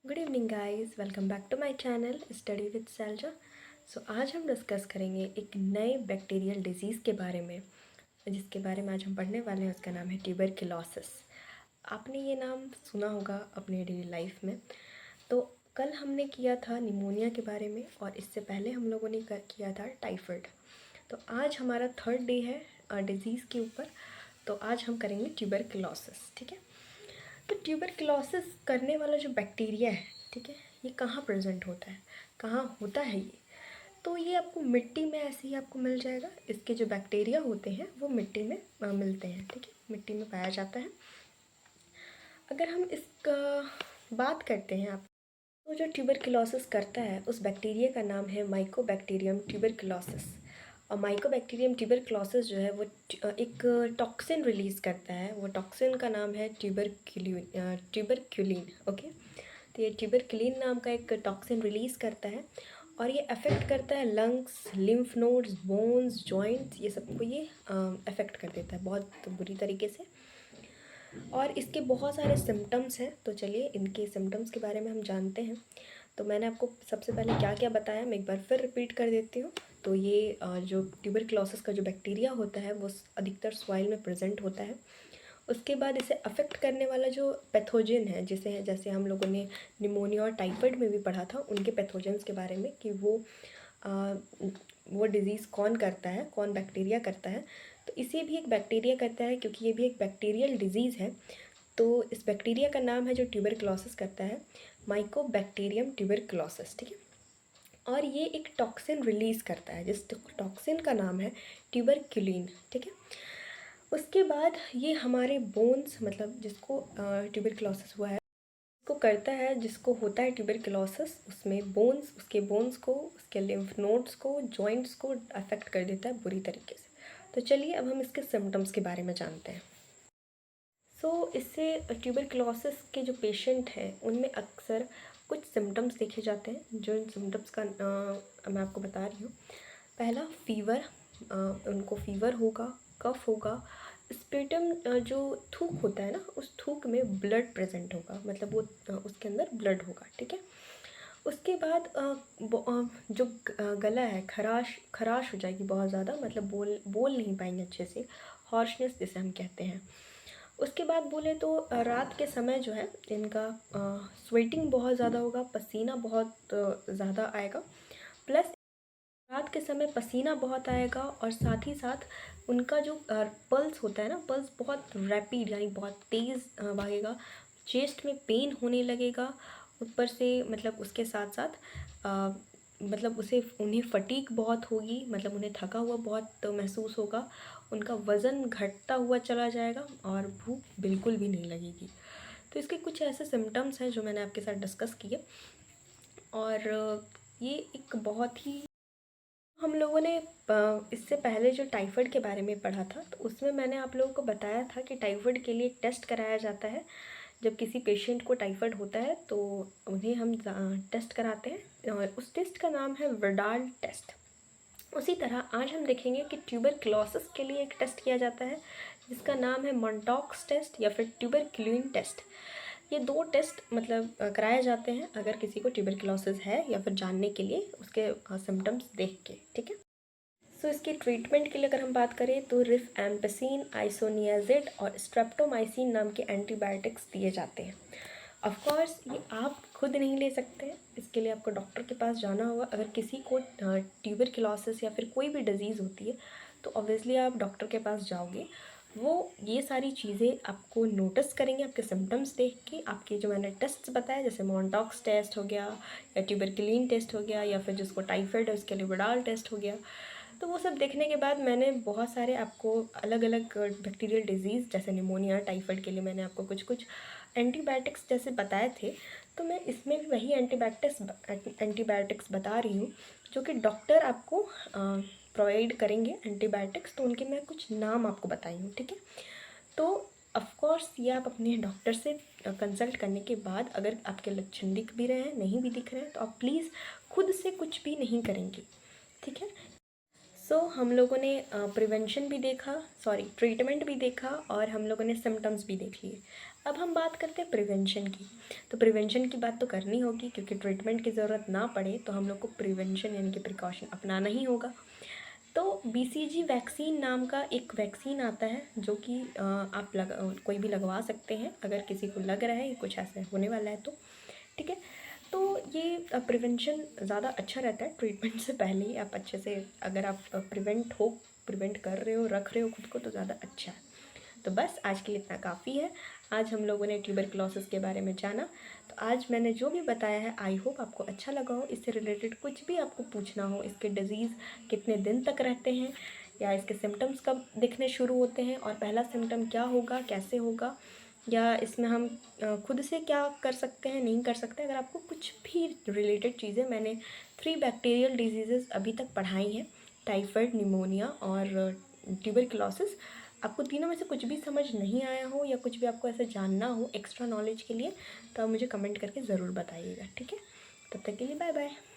Good evening guys, welcome back to my channel study with Sailja. आज हम discuss करेंगे एक नए बैक्टीरियल डिजीज़ के बारे में, जिसके बारे में आज हम पढ़ने वाले हैं। उसका नाम है ट्यूबरक्लोसिस। आपने ये नाम सुना होगा अपने डेली लाइफ में। तो कल हमने किया था निमोनिया के बारे में और इससे पहले हम लोगों ने किया था टाइफाइड। तो आज हमारा थर्ड डे है डिज़ीज़ के ऊपर। तो आज हम करेंगे ट्यूबरक्लोसिस, ठीक है। तो ट्यूबरक्लोसिस करने वाला जो बैक्टीरिया है, ठीक है, ये कहाँ प्रेजेंट होता है, कहाँ होता है ये? तो ये आपको मिट्टी में ऐसे ही आपको मिल जाएगा। इसके जो बैक्टीरिया होते हैं वो मिट्टी में मिलते हैं, ठीक है, मिट्टी में पाया जाता है। अगर हम इसका बात करते हैं आप, तो जो ट्यूबरक्लोसिस करता है उस बैक्टीरिया का नाम है माइकोबैक्टीरियम ट्यूबरक्लोसिस। और माइकोबैक्टीरियम ट्यूबरक्लोसिस जो है वो एक टॉक्सिन रिलीज़ करता है। वो टॉक्सिन का नाम है ट्यूबरक्युलिन। ओके, तो ये ट्यूबरक्युलिन नाम का एक टॉक्सिन रिलीज़ करता है और ये अफेक्ट करता है lungs, lymph nodes, bones, joints, ये सबको ये अफेक्ट कर देता है बहुत बुरी तरीके से। और इसके बहुत सारे सिम्टम्स हैं, तो चलिए इनके सिम्टम्स के बारे में हम जानते हैं। तो मैंने आपको सबसे पहले क्या क्या बताया मैं एक बार फिर रिपीट कर देती हूँ। तो ये जो ट्यूबरक्लोसिस का जो बैक्टीरिया होता है वो अधिकतर सॉइल में प्रेजेंट होता है। उसके बाद इसे अफेक्ट करने वाला जो पैथोजन है, जैसे हम लोगों ने निमोनिया और टाइफाइड में भी पढ़ा था, उनके पैथोजेंस के बारे में कि वो डिज़ीज़ कौन करता है, कौन बैक्टीरिया करता है। तो इसे भी एक बैक्टीरिया करता है क्योंकि ये भी एक बैक्टीरियल डिजीज़ है। तो इस बैक्टीरिया का नाम है जो ट्यूबरक्लोसिस करता है, माइकोबैक्टीरियम ट्यूबरक्लोसिस, ठीक है। और ये एक टॉक्सिन रिलीज़ करता है जिस टॉक्सिन का नाम है ट्यूबरक्युलिन, ठीक है। उसके बाद ये हमारे बोन्स, मतलब जिसको ट्यूबरक्लोसिस हुआ है को करता है, जिसको होता है ट्यूबरक्लोसिस, उसमें बोन्स, उसके बोन्स को, उसके लिम्फ नोड्स को, जॉइंट्स को अफेक्ट कर देता है बुरी तरीके से। तो चलिए अब हम इसके सिम्टम्स के बारे में जानते हैं। इससे ट्यूबरक्लोसिस के जो पेशेंट हैं उनमें अक्सर कुछ सिम्टम्स देखे जाते हैं, जो इन सिम्टम्स का मैं आपको बता रही हूँ। पहला फीवर, उनको फीवर होगा, कफ होगा, स्पेटम जो थूक होता है ना, उस थूक में ब्लड प्रेजेंट होगा, मतलब वो उसके अंदर ब्लड होगा, ठीक है। उसके बाद जो गला है, खराश हो जाएगी बहुत ज़्यादा, मतलब बोल नहीं पाएंगे अच्छे से, हॉर्शनेस जिसे हम कहते हैं। उसके बाद बोले तो रात के समय जो है इनका स्वेटिंग बहुत ज़्यादा होगा, पसीना बहुत ज़्यादा आएगा। प्लस रात के समय पसीना बहुत आएगा और साथ ही साथ उनका जो पल्स होता है ना, पल्स बहुत रैपिड यानी बहुत तेज़ भागेगा। चेस्ट में पेन होने लगेगा ऊपर से, मतलब उसके साथ साथ मतलब उन्हें फटीग बहुत होगी, मतलब उन्हें थका हुआ बहुत महसूस होगा। उनका वज़न घटता हुआ चला जाएगा और भूख बिल्कुल भी नहीं लगेगी। तो इसके कुछ ऐसे सिम्टम्स हैं जो मैंने आपके साथ डिस्कस किए। और ये एक बहुत ही, हम लोगों ने इससे पहले जो टाइफाइड के बारे में पढ़ा था, तो उसमें मैंने आप लोगों को बताया था कि टाइफाइड के लिए एक टेस्ट कराया जाता है। जब किसी पेशेंट को टाइफाइड होता है तो उन्हें हम टेस्ट कराते हैं और उस टेस्ट का नाम है विडाल टेस्ट। उसी तरह आज हम देखेंगे कि ट्यूबरक्लोसिस के लिए एक टेस्ट किया जाता है जिसका नाम है मॉन्टॉक्स टेस्ट या फिर ट्यूबरक्युलिन टेस्ट। ये दो टेस्ट मतलब कराए जाते हैं अगर किसी को ट्यूबरक्लोसिस है, या फिर जानने के लिए उसके सिम्टम्स देख के, ठीक है। इसके ट्रीटमेंट के लिए अगर हम बात करें तो रिफएम्पिसिन, आइसोनियाजिड और स्ट्रेप्टोमाइसिन नाम के एंटीबायोटिक्स दिए जाते हैं। ऑफ कोर्स ये आप खुद नहीं ले सकते हैं, इसके लिए आपको डॉक्टर के पास जाना होगा। अगर किसी को ट्यूबरक्लोसिस या फिर कोई भी डिज़ीज़ होती है तो ऑब्वियसली आप डॉक्टर के पास जाओगे। वो ये सारी चीज़ें आपको नोटिस करेंगे, आपके सिम्टम्स देख के। आपके जो मैंने टेस्ट्स बताए, जैसे मॉन्टॉक्स टेस्ट हो गया या ट्यूबरक्युलिन टेस्ट हो गया, या फिर जिसको टाइफाइड है उसके लिए विडाल टेस्ट हो गया, तो वो सब देखने के बाद मैंने बहुत सारे आपको अलग अलग बैक्टीरियल डिजीज़ जैसे निमोनिया, टाइफाइड के लिए मैंने आपको कुछ कुछ एंटीबायोटिक्स जैसे बताए थे। तो मैं इसमें भी वही एंटीबायोटिक्स बता रही हूँ जो कि डॉक्टर आपको प्रोवाइड करेंगे एंटीबायोटिक्स। तो उनके मैं कुछ नाम आपको बताई हूँ, ठीक है। तो ऑफ कोर्स ये आप अपने डॉक्टर से कंसल्ट करने के बाद, अगर आपके लक्षण दिख भी रहे हैं, नहीं भी दिख रहे हैं, तो आप प्लीज़ खुद से कुछ भी नहीं करेंगे, ठीक है। हम लोगों ने प्रिवेंशन भी देखा, ट्रीटमेंट भी देखा, और हम लोगों ने सिम्टम्स भी देख लिए। अब हम बात करते हैं प्रिवेंशन की। तो प्रिवेंशन की बात तो करनी होगी, क्योंकि ट्रीटमेंट की ज़रूरत ना पड़े तो हम लोग को प्रिवेंशन यानी कि प्रिकॉशन अपनाना ही होगा। तो BCG वैक्सीन नाम का एक वैक्सीन आता है, जो कि आप कोई भी लगवा सकते हैं अगर किसी को लग रहा है कि कुछ ऐसा होने वाला है तो, ठीक है। तो ये प्रिवेंशन ज़्यादा अच्छा रहता है ट्रीटमेंट से पहले ही। आप अच्छे से अगर आप प्रिवेंट कर रहे हो, रख रहे हो खुद को, तो ज़्यादा अच्छा है। तो बस आज के लिए इतना काफ़ी है। आज हम लोगों ने ट्यूबरक्लोसिस के बारे में जाना। तो आज मैंने जो भी बताया है, आई होप आपको अच्छा लगा हो। इससे रिलेटेड कुछ भी आपको पूछना हो, इसके डिज़ीज़ कितने दिन तक रहते हैं, या इसके सिम्टम्स कब दिखने शुरू होते हैं, और पहला सिम्टम क्या होगा, कैसे होगा, या इसमें हम खुद से क्या कर सकते हैं, नहीं कर सकते, अगर आपको कुछ भी रिलेटेड चीज़ें, मैंने 3 बैक्टीरियल डिजीज़ेज़ अभी तक पढ़ाई हैं, टाइफाइड, निमोनिया और ट्यूबरक्लोसिस। आपको तीनों में से कुछ भी समझ नहीं आया हो, या कुछ भी आपको ऐसा जानना हो एक्स्ट्रा नॉलेज के लिए, तो आप मुझे कमेंट करके ज़रूर बताइएगा, ठीक है। तब तक के लिए बाय बाय।